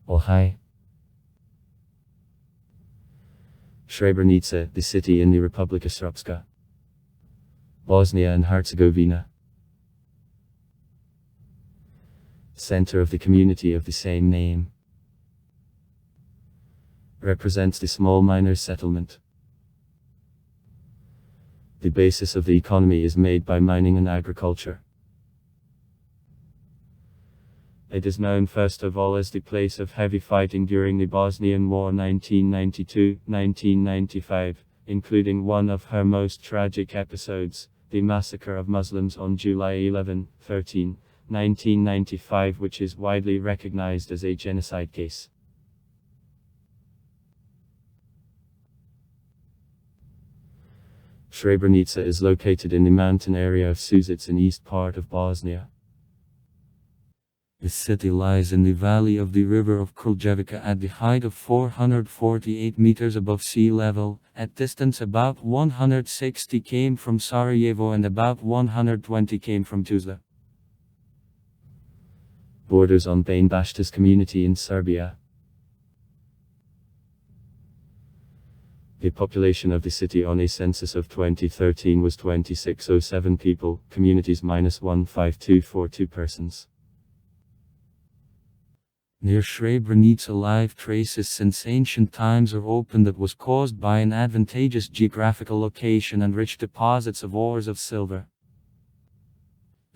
Oh hi. Srebrenica, the city in the Republic of Srpska, Bosnia and Herzegovina. Center of the community of the same name. Represents the small miners' settlement. The basis of the economy is made by mining and agriculture. It is known first of all as the place of heavy fighting during the Bosnian War 1992-1995, including one of her most tragic episodes, the massacre of Muslims on July 11-13, 1995, which is widely recognized as a genocide case. Srebrenica is located in the mountain area of Suzic in east part of Bosnia. The city lies in the valley of the river of Kraljevica at the height of 448 meters above sea level, at distance about 160 km from Sarajevo and about 120 km from Tuzla. Borders on Bane Bashtas community in Serbia. The population of the city on a census of 2013 was 2607 people, communities -15242 persons. Near Srebrenica live traces since ancient times are open that was caused by an advantageous geographical location and rich deposits of ores of silver.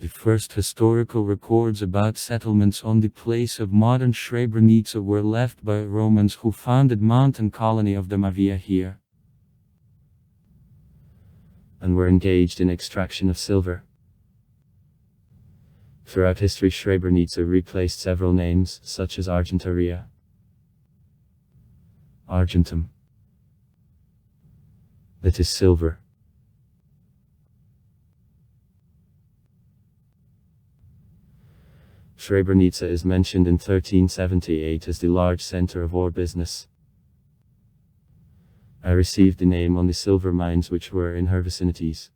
The first historical records about settlements on the place of modern Srebrenica were left by Romans who founded mountain colony of Domavia here, and were engaged in extraction of silver. Throughout history, Srebrenica replaced several names, such as Argentaria, Argentum, that is silver. Srebrenica is mentioned in 1378 as the large center of ore business. I received the name on the silver mines which were in her vicinities.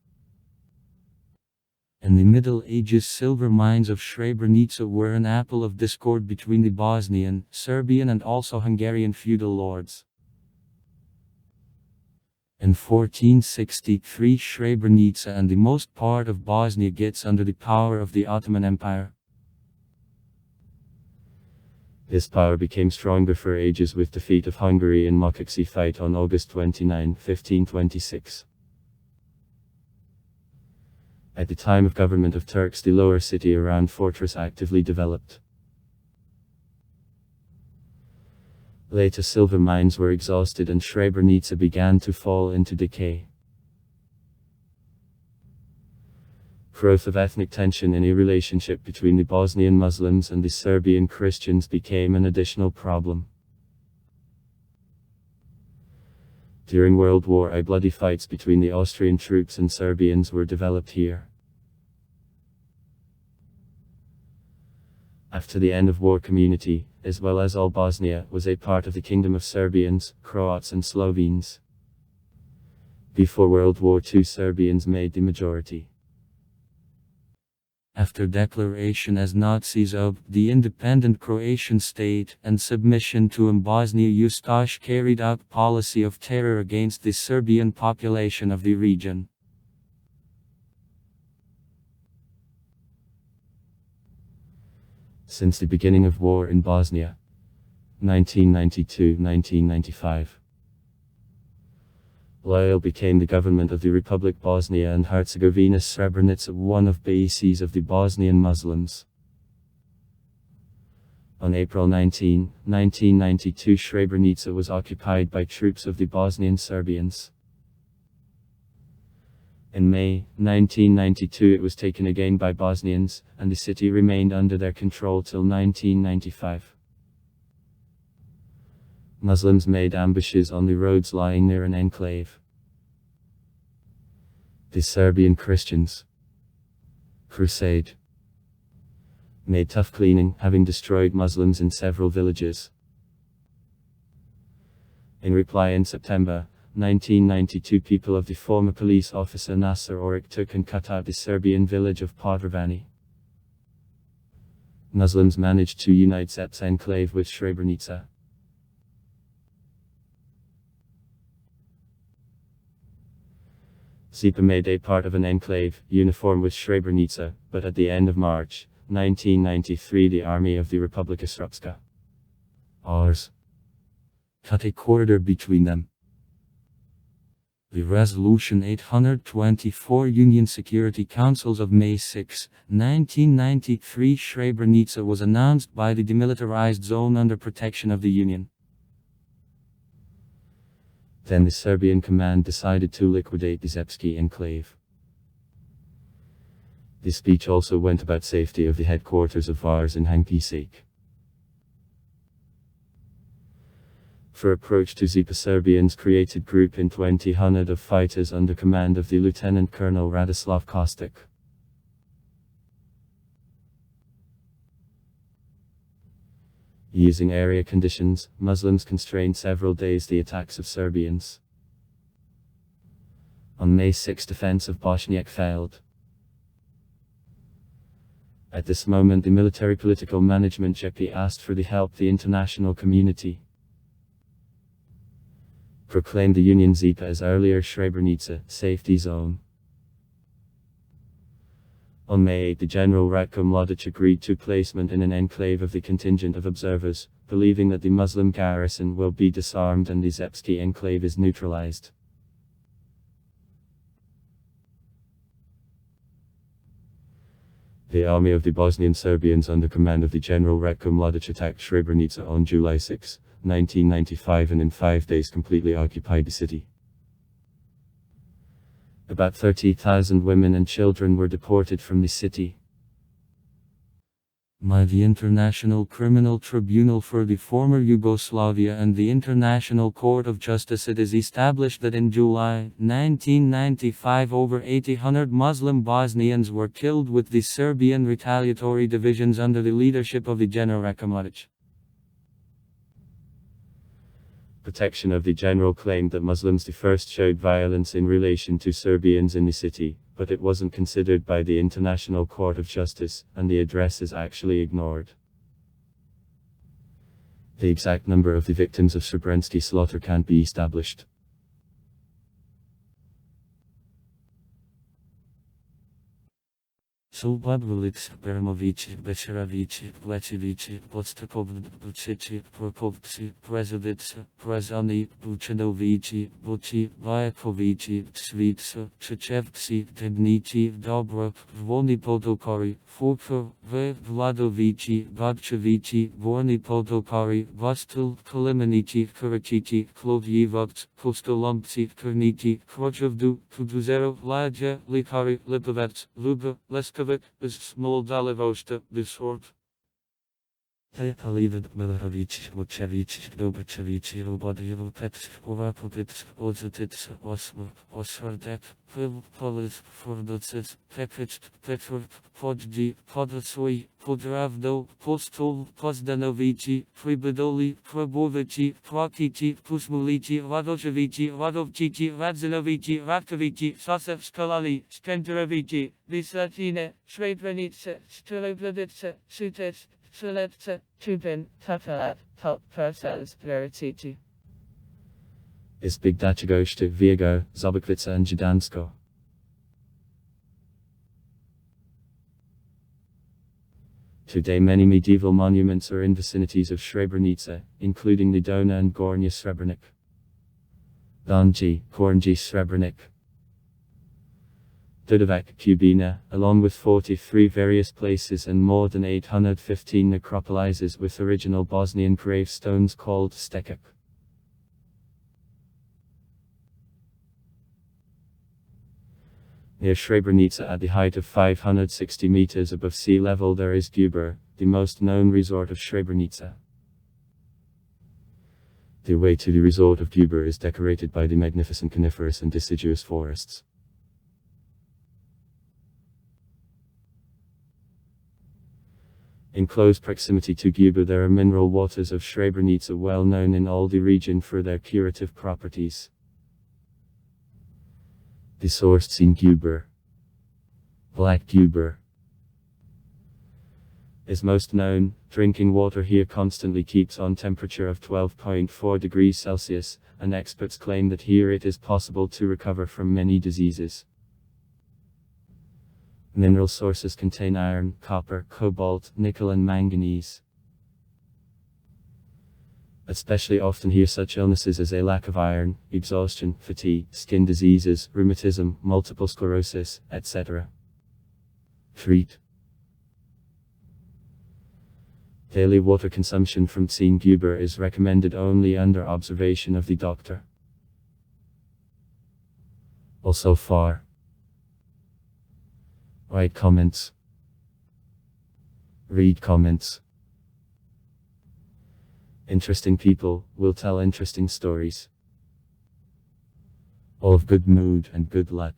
In the Middle Ages, silver mines of Srebrenica were an apple of discord between the Bosnian, Serbian and also Hungarian feudal lords. In 1463, Srebrenica and the most part of Bosnia gets under the power of the Ottoman Empire. This power became stronger for ages with defeat of Hungary in Mokoksi fight on August 29, 1526. At the time of government of Turks, the lower city around fortress actively developed. Later silver mines were exhausted and Srebrenica began to fall into decay. Growth of ethnic tension in a relationship between the Bosnian Muslims and the Serbian Christians became an additional problem. During World War I, bloody fights between the Austrian troops and Serbians were developed here. After the end of war, community, as well as all Bosnia, was a part of the Kingdom of Serbians, Croats and Slovenes. Before World War II, Serbians made the majority. After declaration as Nazis of the independent Croatian state and submission to Bosnia, Ustash carried out policy of terror against the Serbian population of the region. Since the beginning of war in Bosnia, 1992-1995, Loyal became the government of the Republic Bosnia and Herzegovina. Srebrenica, one of bases of the Bosnian Muslims. On April 19, 1992, Srebrenica was occupied by troops of the Bosnian Serbians. In May 1992 it was taken again by Bosnians, and the city remained under their control till 1995. Muslims made ambushes on the roads lying near an enclave. The Serbian Christians crusade made tough cleaning, having destroyed Muslims in several villages. In reply, in September 1992, people of the former police officer Nasser Oric took and cut out the Serbian village of Podravani. Muslims managed to unite Zeps enclave with Srebrenica. Zepa made a part of an enclave, uniform with Srebrenica, but at the end of March 1993 the army of the Republika Srpska Rs cut a corridor between them. The Resolution 824 Union Security Councils of May 6, 1993 Srebrenica was announced by the demilitarized zone under protection of the Union. Then the Serbian command decided to liquidate the Zepski enclave. The speech also went about safety of the headquarters of VARS in Hankisak. For approach to Zepa, Serbians created group in 2000 of fighters under command of the Lieutenant Colonel Radislav Kostic. Using area conditions, Muslims constrained several days the attacks of Serbians. On May 6 defense of Bosnia failed. At this moment the military political management JP asked for the help the international community. Proclaimed the Union Zepa as earlier Srebrenica, safety zone. On May 8 the General Ratko Mladic agreed to placement in an enclave of the contingent of observers, believing that the Muslim garrison will be disarmed and the Zepski enclave is neutralized. The army of the Bosnian Serbians under command of the General Ratko Mladic attacked Srebrenica on July 6, 1995 and in 5 days completely occupied the city. About 30,000 women and children were deported from the city. By the International Criminal Tribunal for the former Yugoslavia and the International Court of Justice, it is established that in July 1995 over 800 Muslim Bosnians were killed with the Serbian retaliatory divisions under the leadership of the General Ratko Mladic. Protection of the general claimed that Muslims first showed violence in relation to Serbians in the city, but it wasn't considered by the International Court of Justice, and the address is actually ignored. The exact number of the victims of Srebrenica slaughter can't be established. Sulbabvilic, Bermovic, Bešerovic, Plečivic, Podstakovci, Prokovci, Prezovic, Prezani, Vučenovici, Buči, Vajakovici, Svic, Čečevci, Debnici, Dobrok, Dvorni Podokori, Furko, Vladovici, Babčevici, Dvorni Podokori, Vostil, Kolemenici, Karačici, Klovjevac, Kostolomci, Krnici, Krojevdu, Kuduzero, Laja, Likari, Lipovec, Luba, Leskovic, Moldalevosta, Bisort. Alivid, Milovic, Vucevic, Dobacevic, Robodjevo, Pets, Ovapovic, Ozatic, Osmo, Osvardek, Polis, Fordocis, Pepic, Petrov, Podji, Podosoi, Podravdo, Postol, Pozdanovici, Pribadoli, Probovici, Prokici, Pusmulici, Radojevici, Radovcici, Radzinovici, Ratkovici, Sosev Skolali, Skenderovici, Vislatine, Srebrenica, Stelobladitsa, Sutet, Seletse, Tubin, Tapalat, Top Persels, Veritici. Izbigdachigoshta, Viego, Zobakvica and Gdansko. Today many medieval monuments are in vicinities of Srebrenica, including the Dona and Gornja Srebrenik. Donji, Gornji Srebrenik. Dudovac, Kubina, along with 43 various places and more than 815 necropolises with original Bosnian gravestones called stekak. Near Srebrenica at the height of 560 meters above sea level there is Dubur, the most known resort of Srebrenica. The way to the resort of Dubur is decorated by the magnificent coniferous and deciduous forests. In close proximity to Dubur there are mineral waters of Srebrenica well known in all the region for their curative properties. The sources in Dubur. Black Dubur. is most known. Drinking water here constantly keeps on temperature of 12.4 degrees Celsius, and experts claim that here it is possible to recover from many diseases. Mineral sources contain iron, copper, cobalt, nickel and manganese. Especially often here such illnesses as a lack of iron, exhaustion, fatigue, skin diseases, rheumatism, multiple sclerosis, etc. Treat. Daily water consumption from Guber is recommended only under observation of the doctor. Also far. Write comments. Read comments. Interesting people will tell interesting stories. All of good mood and good luck.